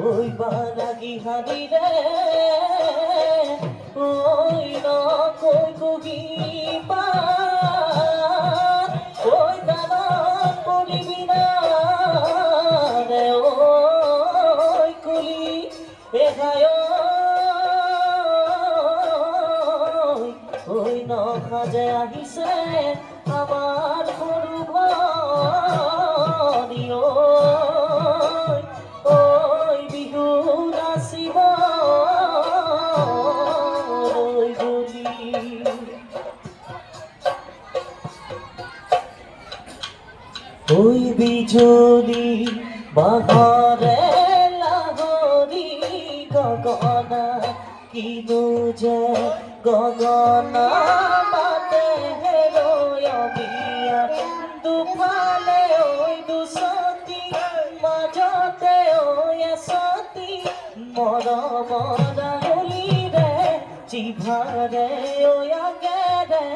ওই বানাগি হানি রে ওই না কই কহিবা ওই দানা করিবি না রে ওই কুলি এখায় ওই নখাজে আহিছে আমার সরু ভনি ওই বিহু নাচিব ওই বুলি ওই বিজুলি বাঘরে লাহরি গগনা কিনো যে গগনা মাতে হেরয় বিয়া দুফালে ওই দুসতি মাজতে ওই এসতি মৰমৰ হলিৰে জিভাৰে ওই আগেৰে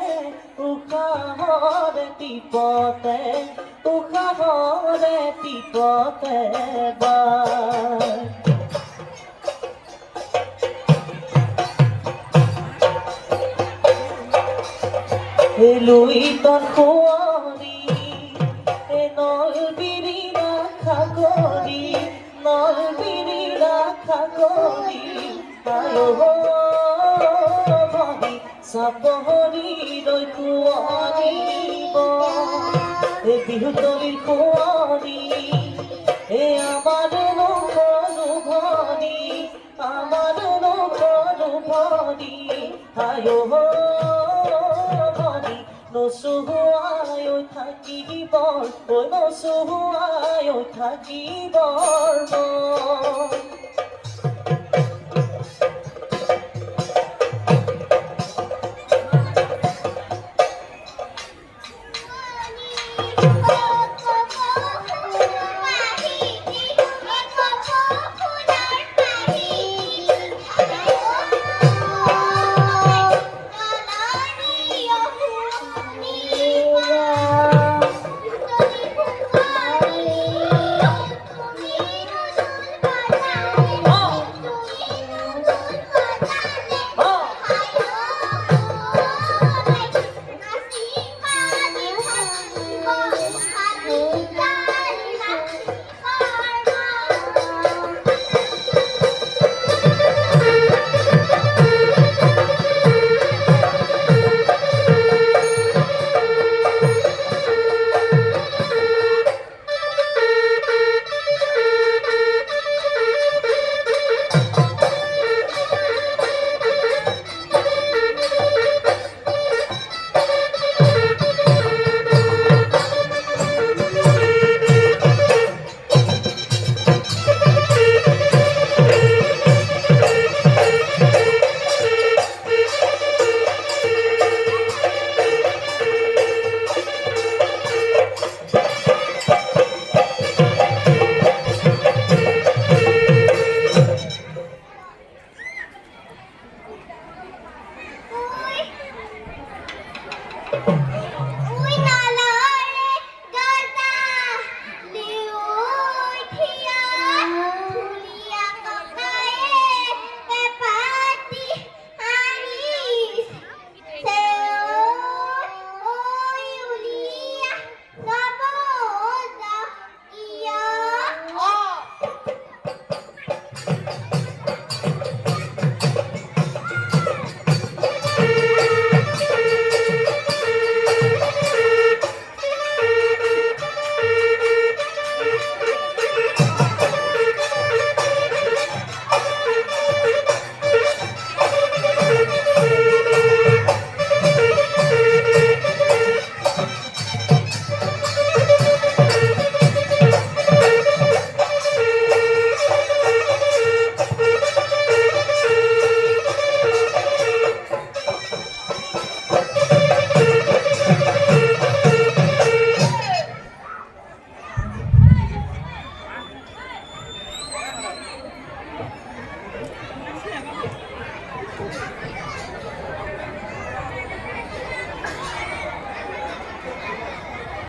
উশাহৰে টিপতে উশাহৰে টিপতে বাৰ লুই তন কুঁৱৰী নলবিৰি ৰাখা কৰি নলবিৰি ৰাখা কৰি বহি চাপৰি লৈ কুঁৱৰীব বিহুতলিৰ কুঁৱৰী আমাৰ নকৰো ভৰি আমাৰ নকৰো ভৰি নচুহুৱাই থাকিবৰ নচুহুৱাই থাকিবৰ